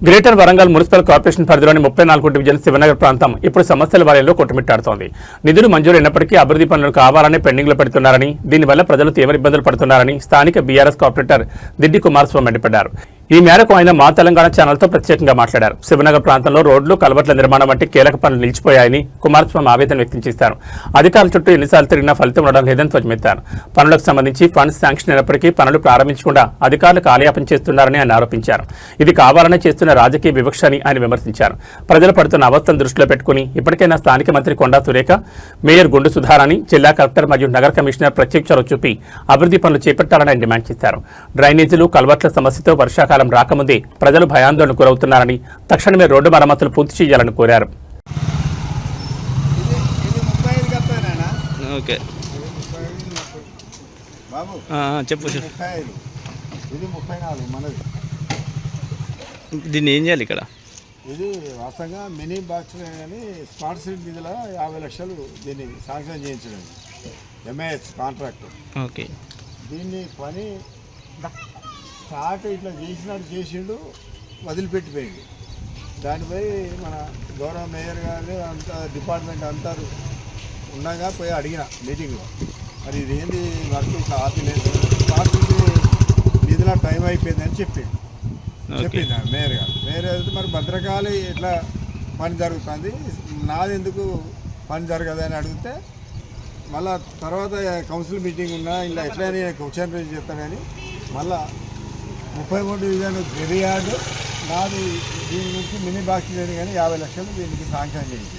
Greater Warangal municipal corporation పరిధిలోని 34 division Shivanagar ప్రాంతం ఇప్పుడు సమస్యల వలయంలో కొట్టుమిట్టాడుతోంది. నిధులు మంజూరైనప్పటికీ అభివృద్ధి పనులు కావాలనే పెండింగ్లో పెడుతున్నారని, దీనివల్ల ప్రజలు తీవ్ర ఇబ్బందులు పడుతున్నారని స్థానిక బీఆర్ఎస్ కార్పొరేటర్ దిడ్డి కుమారస్వామి మండిపడ్డారు. ఈ మేరకు ఆయన మా తెలంగాణ ఛానల్తో ప్రత్యేకంగా మాట్లాడారు. శివనగర్ ప్రాంతంలో రోడ్లు, కల్వర్ట్ల నిర్మాణం వంటి కీలక పనులు నిలిచిపోయాయని కుమారస్వామి ఆవేదన వ్యక్తం చేశారు. అధికారుల చుట్టూ ఎన్నిసార్లు తిరిగినా ఫలితం ఉండడం లేదని ధ్వజమెత్తారు. పనులకు సంబంధించి ఫండ్స్ శాంక్షన్ అయినప్పటికీ పనులు ప్రారంభించకుండా అధికారులు కాలయాపన చేస్తున్నారని ఆయన ఆరోపించారు. ఇది కావాలనే చేస్తున్న రాజకీయ వివక్ష అని ఆయన విమర్శించారు. ప్రజలు పడుతున్న అవస్థను దృష్టిలో పెట్టుకుని ఇప్పటికైనా స్థానిక మంత్రి కొండా సురేఖ, మేయర్ గుండు సుధారాణి, జిల్లా కలెక్టర్ మరియు నగర కమిషనర్ ప్రత్యేక చొరవ చూపి అభివృద్ధి పనులు చేపట్టాలని ఆయన డిమాండ్ చేశారు. డ్రైనేజీలు, కల్వర్ట్ల సమస్యతో వర్షాకాలం రాకముందే ప్రజలు భయాందోళనకు గురవుతున్నారని, తక్షణమే రోడ్డు మరమ్మతులు పూర్తి చేయాలని కోరారు. దీన్ని ఏం చేయాలి ఇక్కడ? ఇది వాస్తవంగా మినీ బాక్స్ కానీ స్మార్ట్ సిటీ నిధుల 50 లక్షలు దీన్ని శాంక్షన్ చేయించడం, ఎంఐఎస్ కాంట్రాక్ట్. ఓకే, దీన్ని పని స్టార్ట్ ఇట్లా చేసిండు, వదిలిపెట్టిపోయింది. దానిపై మన గౌరవ మేయర్ గారు అంతా డిపార్ట్మెంట్ అంతా ఉండగా పోయి అడిగిన మీటింగ్లో, మరి ఇది ఏంది వర్క్ ఇట్లా ఆపిలేదు, స్మార్ట్ సిటీ నిధుల టైం అయిపోయిందని చెప్పింది మేయర్ గారు. మేయర్ అయితే మరి భద్రకాళి ఎట్లా పని జరుగుతుంది, నాది ఎందుకు పని జరగదు అని అడిగితే, మళ్ళా తర్వాత కౌన్సిల్ మీటింగ్ ఉన్నా ఇలా ఎట్లయినా క్వశ్చన్ రేజ్ చేస్తానని మళ్ళా 33 డివిజన్ ఫిర్యాదు నాది, దీని నుంచి మినీ బాక్స్ లేదు కానీ 50 లక్షలు దీనికి శాంక్షన్ చేసింది.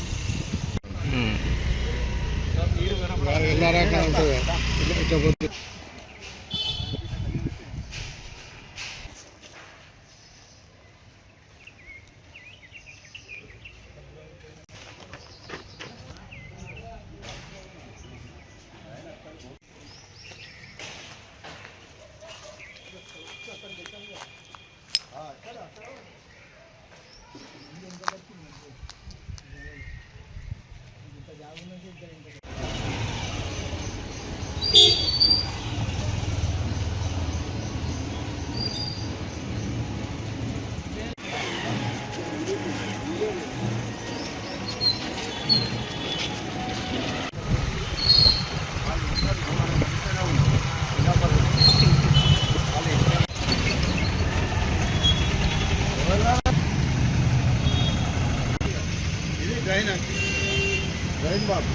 రైన్ బాబు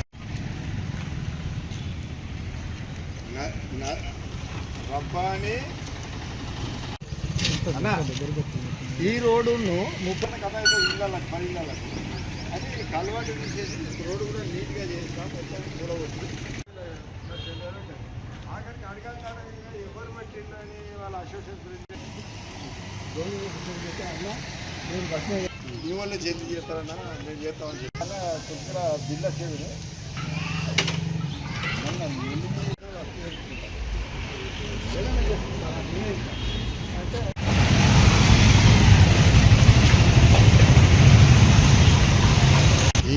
రబ్బాని అన్న, ఈ రోడ్డును 30 కథ అయితే ఇళ్ళకి 10 ఇళ్ళకి అది కలవాటు తీసేసి రోడ్డు కూడా నీట్గా చేస్తాం, మొత్తం కూడవచ్చు. ఆఖరికి అడగాలి ఎవరు పెట్టిందని వాళ్ళ అసోసియేషన్ చేస్తే అన్న నేను ఫస్ట్ మీ వాళ్ళే చేతి చేస్తారన్నా, నేను చేస్తామని చెప్పి కొద్దిగా బిల్ వచ్చేది.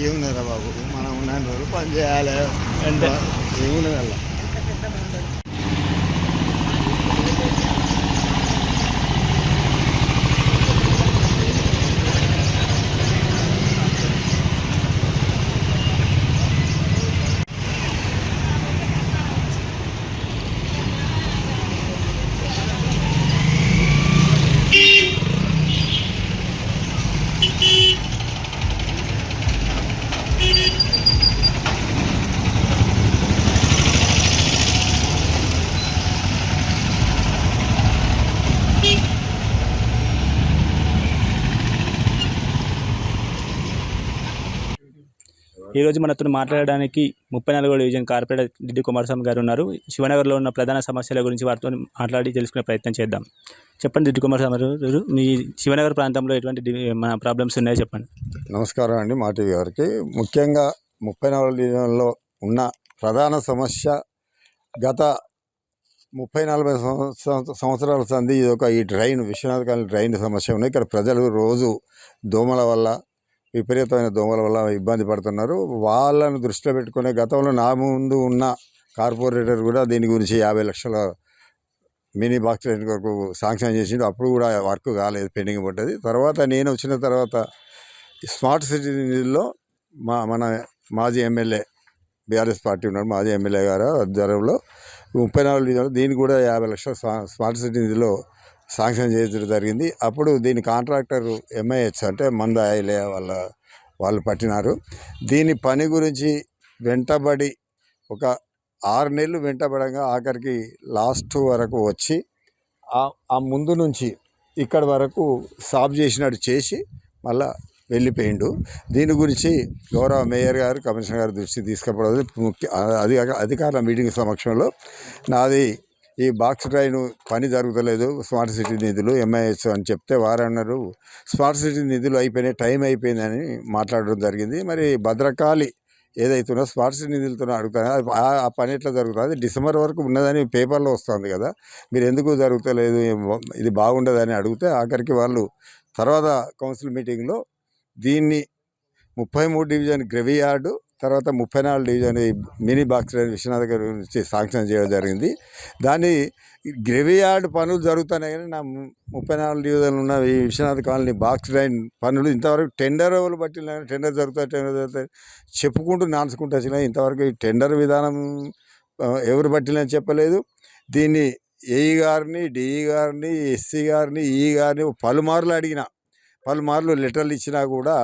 ఏమున్నారా బాబు, మనం ఉన్న రోజులు పని చేయాలి అంటే ఏమున్నది అలా. ఈరోజు మనతో మాట్లాడడానికి 34వ డివిజన్ కార్పొరేటర్ దిడ్డి కుమారస్వామి గారు ఉన్నారు. శివనగర్లో ఉన్న ప్రధాన సమస్యల గురించి వారితో మాట్లాడి తెలుసుకునే ప్రయత్నం చేద్దాం. చెప్పండి దిడ్డి కుమారస్వామి గారు, మీ శివనగర్ ప్రాంతంలో ఎటువంటి మన ప్రాబ్లమ్స్ ఉన్నాయో చెప్పండి. నమస్కారం అండి మా టీవీ గారికి. ముఖ్యంగా 34వ డివిజన్లో ఉన్న ప్రధాన సమస్య గత 30-40 సంవత్సరాల సంది ఈ డ్రైన్, విశ్వనాథ్ కాలనీ డ్రైన్ సమస్య ఉన్నాయి. ఇక్కడ ప్రజలు రోజు దోమల వల్ల, విపరీతమైన దోమల వల్ల ఇబ్బంది పడుతున్నారు. వాళ్ళను దృష్టిలో పెట్టుకునే గతంలో నా ముందు ఉన్న కార్పొరేటర్ కూడా దీని గురించి 50 లక్షల మినీ బాక్స్ డ్రైన్ వరకు శాంక్షన్ చేసిండు. అప్పుడు కూడా వర్క్ కాలేదు, పెండింగ్ పడ్డది. తర్వాత నేను వచ్చిన తర్వాత స్మార్ట్ సిటీ నిధుల్లో మన మాజీ ఎమ్మెల్యే బీఆర్ఎస్ పార్టీ ఉన్నాడు, మాజీ ఎమ్మెల్యే గారు ఆధ్వర్యంలో 34 నిధులు దీనికి కూడా 50 లక్షల స్మార్ట్ సిటీ నిధిలో శాంక్షన్ చేయడం జరిగింది. అప్పుడు దీని కాంట్రాక్టర్ MIH అంటే మంద ఆయిలే వాళ్ళు పట్టినారు. దీని పని గురించి వెంటబడి ఒక 6 నెలలు వెంటబడంగా ఆఖరికి లాస్ట్ వరకు వచ్చి ఆ ముందు నుంచి ఇక్కడ వరకు సాఫ్ చేసినట్టు చేసి మళ్ళా వెళ్ళిపోయిండు. దీని గురించి గౌరవ మేయర్ గారు, కమిషనర్ గారు దృష్టికి తీసుకుపోవడం ముఖ్య అధికారుల మీటింగ్ సమక్షంలో నాది ఈ బాక్స్ డ్రైన్ పని జరుగుతలేదు, స్మార్ట్ సిటీ నిధులు MIH అని చెప్తే వారన్నారు స్మార్ట్ సిటీ నిధులు అయిపోయినాయి, టైం అయిపోయిందని మాట్లాడడం జరిగింది. మరి భద్రకాళి ఏదైతుందో స్మార్ట్ సిటీ నిధులతో అడుగుతాను, ఆ పని ఎట్లా జరుగుతుంది, అది డిసెంబర్ వరకు ఉన్నదని పేపర్లో వస్తుంది కదా, మీరు ఎందుకు జరుగుతలేదు, ఇది బాగుండదని అడిగితే ఆఖరికి వాళ్ళు తర్వాత కౌన్సిల్ మీటింగ్లో దీన్ని 33 డివిజన్ గ్రెవియార్డు, తర్వాత 34 division mini box drain Vishwanath గారి నుంచి శాంక్షన్ చేయడం జరిగింది. దాన్ని గ్రెవియార్డ్ పనులు జరుగుతున్నాయి కానీ నా 34 డివిజన్ ఉన్న ఈ విశ్వనాథ్ కాలనీ బాక్స్ డ్రైన్ పనులు ఇంతవరకు టెండర్ ఎవరు బట్టి టెండర్ జరుగుతాయి చెప్పుకుంటూ నాన్సుకుంటూ వచ్చినా ఇంతవరకు ఈ టెండర్ విధానం ఎవరు బట్టిలని చెప్పలేదు. దీన్ని ఏఈ గారిని, డిఈ గారిని, ఎస్సీ గారిని, ఈ గారిని పలుమార్లు లెటర్లు ఇచ్చినా కూడా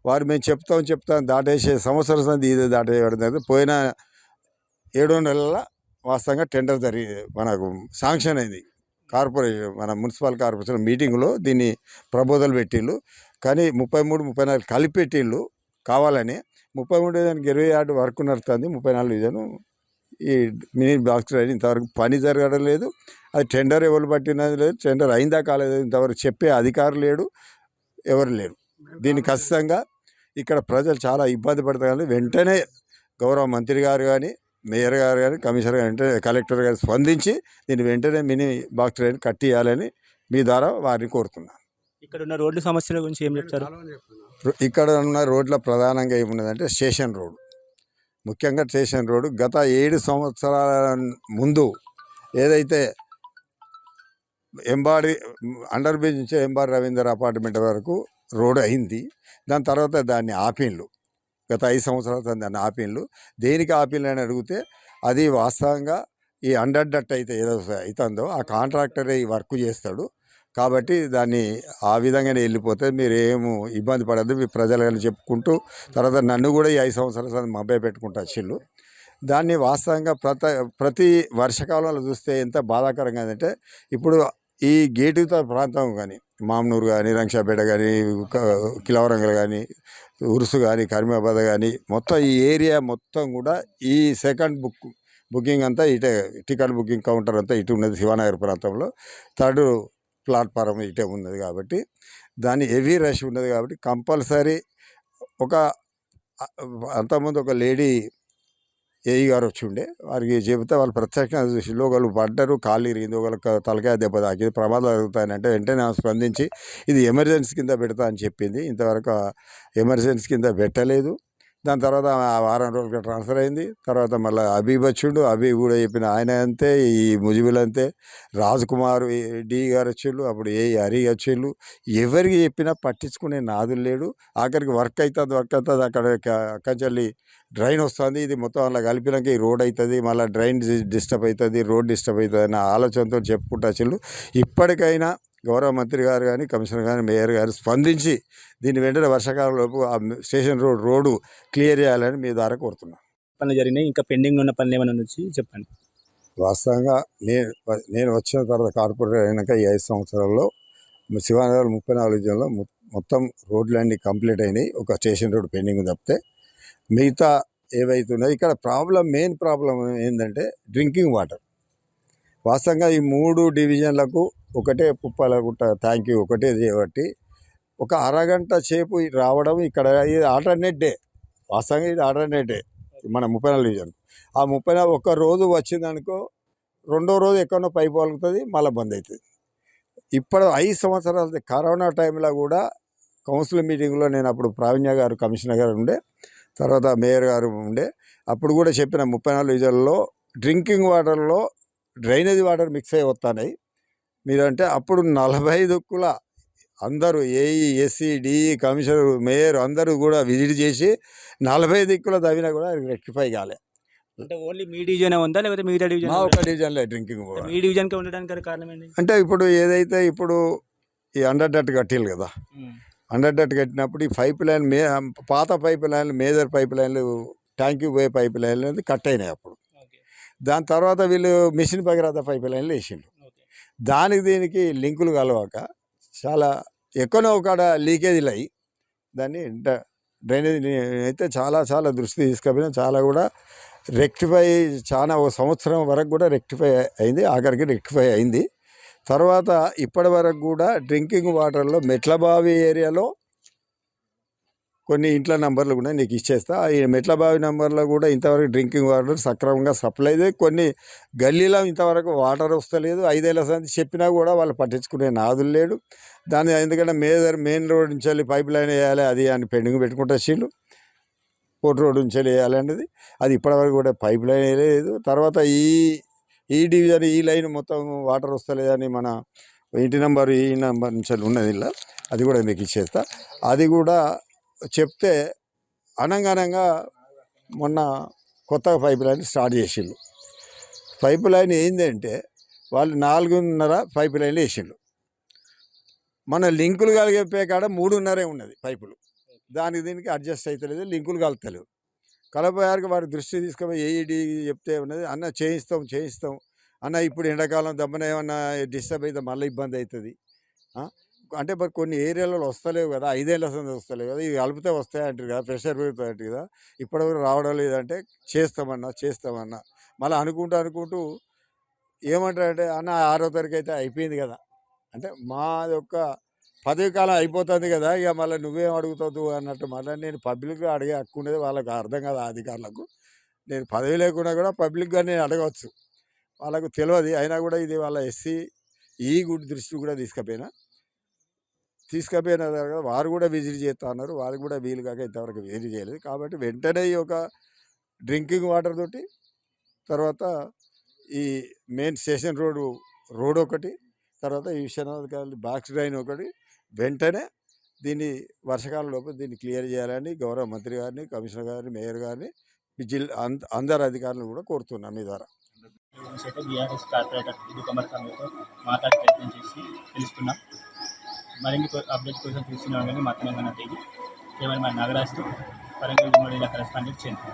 వారు మేము చెప్తాం దాటేసే సంవత్సరం సంది ఇది దాటేయడం. పోయిన 7 నెలల వాస్తవంగా టెండర్ మనకు శాంక్షన్ అయింది. కార్పొరేషన్ మన మున్సిపల్ కార్పొరేషన్ మీటింగ్లో దీన్ని ప్రపోజల్ పెట్టిళ్ళు, కానీ 33, 34 కలిపెట్టిళ్ళు కావాలని. 33 డివిజన్ 26 వర్క్ నడుస్తుంది, 34 డివిజన్ ఈ మినీ బాక్స్ డ్రైన్ ఇంతవరకు పని జరగడం లేదు. అది టెండర్ ఎవరు పట్టినది లేదు, టెండర్ అయిందా కాలేదు ఇంతవరకు చెప్పే అధికారులు లేడు, ఎవరు లేరు. దీన్ని ఖచ్చితంగా ఇక్కడ ప్రజలు చాలా ఇబ్బంది పడతారు. వెంటనే గౌరవ మంత్రి గారు కానీ, మేయర్ గారు కానీ, కమిషనర్ గారు వెంటనే కలెక్టర్ గారు స్పందించి దీన్ని వెంటనే మినీ బాక్స్ డ్రైన్ కట్టియాలని మీ ద్వారా వారిని కోరుతున్నాను. ఇక్కడ ఉన్న రోడ్ల సమస్యల గురించి ఏం చెప్తారు? ఇక్కడ ఉన్న రోడ్ల ప్రధానంగా ఏమున్నదంటే స్టేషన్ రోడ్, ముఖ్యంగా స్టేషన్ రోడ్ గత 7 సంవత్సరాల ముందు ఏదైతే అండర్ బ్రిడ్జ్ నుంచి ఎంబాడి రవీందర్ అపార్ట్మెంట్ వరకు రోడ్ అయింది. దాని తర్వాత దాన్ని ఆపిన్లు, గత 5 సంవత్సరాల దాన్ని ఆపిన్లు. దేనికి ఆపిన్లు అని అడిగితే అది వాస్తవంగా ఈ అండర్డట్ అయితే ఏదో అవుతుందో ఆ కాంట్రాక్టరే ఈ వర్క్ చేస్తాడు కాబట్టి దాన్ని ఆ విధంగానే వెళ్ళిపోతే మీరు ఏమో ఇబ్బంది పడద్దు, మీ ప్రజలని చెప్పుకుంటూ తర్వాత నన్ను కూడా ఈ 5 సంవత్సరాల మభ్య పెట్టుకుంటా చిల్లు. దాన్ని వాస్తవంగా ప్రతి వర్షాకాలంలో చూస్తే ఎంత బాధాకరంగా అంటే ఇప్పుడు ఈ గేటుతో ప్రాంతం కానీ మామనూరు కానీ, రంక్షాపేట కానీ, కిలవరంగల్ కానీ, ఉరుసు కానీ, కరీమాబాద్ కానీ మొత్తం ఈ ఏరియా మొత్తం కూడా ఈ సెకండ్ బుకింగ్ అంతా ఇటే, టికెట్ బుకింగ్ కౌంటర్ అంతా ఇటు ఉన్నది. శివానగర్ ప్రాంతంలో 3rd ప్లాట్ఫారం ఇటే ఉన్నది కాబట్టి దాన్ని హెవీ రష్ ఉన్నది కాబట్టి కంపల్సరీ అంతకుముందు ఒక లేడీ ఏఈ గారు వచ్చి ఉండే, వారికి చెబితే వాళ్ళు ప్రత్యేకంగా చూసి ఒకళ్ళు పడ్డారు, కాళ్ళు ఇరిగింది, ఒకళ్ళకి తలకాయ దెబ్బ తాకింది, ప్రమాదాలు జరుగుతాయనంటే వెంటనే స్పందించి ఇది ఎమర్జెన్సీ కింద పెడతా అని చెప్పింది. ఇంతవరకు ఎమర్జెన్సీ కింద పెట్టలేదు. దాని తర్వాత ఆ వారం రోజులకి ట్రాన్స్ఫర్ అయింది. తర్వాత మళ్ళీ అబీబ్ వచ్చిండు, అబీబ్ కూడా చెప్పిన ఆయన అంతే, ఈ ముజిబుల్ అంతే, రాజ్ కుమార్ డి గారు వచ్చిళ్ళు, అప్పుడు హరి వచ్చిళ్ళు, ఎవరికి చెప్పినా పట్టించుకునే నాదులు లేడు. ఆఖరికి వర్క్ అవుతుంది అక్కడి డ్రైన్ వస్తుంది, ఇది మొత్తం అలా కలిపినాక ఈ రోడ్ అవుతుంది, మళ్ళీ డ్రైన్ డిస్టర్బ్ అవుతుంది, రోడ్ డిస్టర్బ్ అవుతుంది అన్న ఆలోచనతో చెప్పుకుంటా వచ్చిళ్ళు. ఇప్పటికైనా గౌరవ మంత్రి గారు కానీ, కమిషనర్ కానీ, మేయర్ గారు స్పందించి దీన్ని వెంటనే వర్షాకాలంలోపు ఆ స్టేషన్ రోడ్డు క్లియర్ చేయాలని మీ ద్వారా కోరుతున్నాను. పనులు జరిగినాయి, ఇంకా పెండింగ్ ఉన్న పనులు ఏమైనా నుంచి చెప్పండి. వాస్తవంగా నేను వచ్చిన తర్వాత కార్పొరేటర్ అయినాక ఈ 5 సంవత్సరాల్లో శివానగర్ 34 డివిజన్లో మొత్తం రోడ్లన్నీ కంప్లీట్ అయినాయి. ఒక స్టేషన్ రోడ్ పెండింగ్ తప్పితే మిగతా ఏవైతున్నాయి ఇక్కడ మెయిన్ ప్రాబ్లం ఏంటంటే డ్రింకింగ్ వాటర్. వాస్తవంగా ఈ 3 డివిజన్లకు ఒకటే పుప్పాలగుట్ట ట్యాంక్ ఒకటే చేయబట్టి ఒక అరగంట సేపు రావడం ఇక్కడ ఇది ఆల్టర్నేట్ డే. వాస్తవంగా ఇది ఆల్టర్నేట్ డే మన 34 డివిజన్. ఆ 34 ఒక్క రోజు వచ్చిందనుకో రెండో రోజు ఎక్కడో పైపు పలుకుతుంది, మళ్ళీ బంద్ అవుతుంది. ఇప్పుడు 5 సంవత్సరాలు కరోనా టైంలో కూడా కౌన్సిల్ మీటింగ్లో నేను అప్పుడు ప్రావీణ్య గారు కమిషనర్ గారు ఉండే, తర్వాత మేయర్ గారు ఉండే, అప్పుడు కూడా చెప్పిన 34 డివిజన్లో డ్రింకింగ్ వాటర్లో డ్రైనేజ్ వాటర్ మిక్స్ అయ్యి వస్తున్నాయి. మీరంటే అప్పుడు 45 కుల అందరూ AE, SC, DE, commissioner, mayor అందరూ కూడా విజిట్ చేసి 40 దిక్కుల తవ్వినా కూడా రెక్టిఫై కాలే. అంటే ఓన్లీ మీ డివిజన్ ఉందా లేకపోతే మిగతా డివిజన్? మా ఒక డివిజన్లో డ్రింకింగ్ మీ డివిజన్కి ఉండడానికి కారణం ఏంటి? అంటే ఇప్పుడు ఏదైతే ఇప్పుడు ఈ అండర్ డట్ కట్టిల్లు కదా, అండర్ డట్ కట్టినప్పుడు ఈ పైప్ లైన్ పాత పైప్ లైన్లు, మేజర్ పైప్ లైన్లు, ట్యాంకీ పోయే పైప్ లైన్లు అనేది కట్ అయినాయి అప్పుడు. దాని తర్వాత వీళ్ళు మిషన్ భగీరథ పైప్ లైన్లు వేసిండ్రు. దానికి దీనికి లింకులు కలవాక చాలా ఎక్కడో ఒకడ లీకేజీలు అయ్యి దాన్ని డ్రైనేజ్ అయితే చాలా దృష్టి తీసుకుపోయినా చాలా కూడా రెక్టిఫై, చాలా ఒక సంవత్సరం వరకు కూడా రెక్టిఫై అయింది. ఆఖరికి రెక్టిఫై అయింది. తర్వాత ఇప్పటి వరకు కూడా డ్రింకింగ్ వాటర్లో మెట్లబావి ఏరియాలో కొన్ని ఇంట్ల నంబర్లు కూడా నీకు ఇచ్చేస్తా. ఈ మెట్లబావి నంబర్లో కూడా ఇంతవరకు డ్రింకింగ్ వాటర్ సక్రమంగా సప్లై అయ్యేది. కొన్ని గల్లీలో ఇంతవరకు వాటర్ వస్తలేదు. 5 ఏళ్ల సంది చెప్పినా కూడా వాళ్ళు పట్టించుకునే నాదులు లేడు. దాని ఎందుకంటే మెయిన్ రోడ్ నుంచి వెళ్ళి పైప్ లైన్ వేయాలి అది అని పెండింగ్ పెట్టుకుంటూ వచ్చిండు. కోర్టు రోడ్ నుంచి వెళ్ళి వేయాలి అనేది అది ఇప్పటివరకు కూడా పైప్ లైన్ వేయలేదు. తర్వాత ఈ డివిజన్ ఈ లైన్ మొత్తం వాటర్ వస్తలేదని మన ఇంటి నెంబర్ ఈ నెంబర్ నుంచి ఉన్నది ఇలా, అది కూడా మీకు ఇచ్చేస్తా. అది కూడా చెప్తే అనంగా మొన్న కొత్తగా పైప్ లైన్ స్టార్ట్ చేసిండు. పైప్ లైన్ ఏంటంటే వాళ్ళు 4.5 పైప్ లైన్లు వేసిండు. మన లింకులు కలిగే కాడ 3.5 ఉన్నది పైపులు. దానికి దీనికి అడ్జస్ట్ అవుతలేదు, లింకులు కలుపుతలేవు. కలపయారికి వారి దృష్టి తీసుకుపోయి ఏఈడి చెప్తే ఉన్నది, అన్న చేయిస్తాం అన్న, ఇప్పుడు ఎండాకాలం దమ్మన ఏమన్నా డిస్టర్బ్ అయితే మళ్ళీ ఇబ్బంది అవుతుంది అంటే మరి కొన్ని ఏరియాలలో వస్తలేవు కదా, 5 ఏళ్ల సంది వస్తలేవు కదా, ఇవి కలిపితే వస్తాయంటారు కదా, ప్రెషర్ పెరుగుతాయంటారు కదా, ఇప్పటివరకు రావడం లేదంటే చేస్తామన్నా మళ్ళీ అనుకుంటూ ఏమంటారంటే అన్న 6వ తారీఖు అయితే అయిపోయింది కదా, అంటే మా యొక్క పదవి కాలం అయిపోతుంది కదా, ఇక మళ్ళీ నువ్వేం అడుగుతావు అన్నట్టు. మళ్ళీ నేను పబ్లిక్గా అడిగే హక్కు ఉండేది, వాళ్ళకు అర్థం కదా అధికారులకు. నేను పదవి లేకుండా కూడా పబ్లిక్గా నేను అడగవచ్చు, వాళ్ళకు తెలియదు. అయినా కూడా ఇది వాళ్ళ ఎస్సీ ఈ గుడి దృష్టి కూడా తీసుకుపోయినా వారు కూడా విజిట్ చేస్తా అన్నారు. వారికి కూడా వీలు కాక ఇంతవరకు విజిట్ చేయలేదు. కాబట్టి వెంటనే ఈ యొక్క డ్రింకింగ్ వాటర్ తోటి, తర్వాత ఈ మెయిన్ స్టేషన్ రోడ్ ఒకటి, తర్వాత ఈ విశ్వనాథ్ బాక్స్ డ్రైన్ ఒకటి, వెంటనే దీన్ని వర్షాకాలం లోపు దీన్ని క్లియర్ చేయాలని గౌరవ మంత్రి గారిని, కమిషనర్ గారిని, మేయర్ గారిని, అందరు అధికారులను కూడా కోరుతున్నాం మీ ద్వారా. అయితే బీఆర్ఎస్ కార్పొరేటర్ ఇది కుమారస్వామితో మాట్లాడే ప్రయత్నం చేసి తెలుస్తున్నాం. మరిన్ని అప్డేట్ కోసం చూస్తున్నాం కానీ మా తెలంగాణ టీవీ కేవలం మన నాగరాజుతో వరంగల్ కరెస్పాండెంట్ చెంది.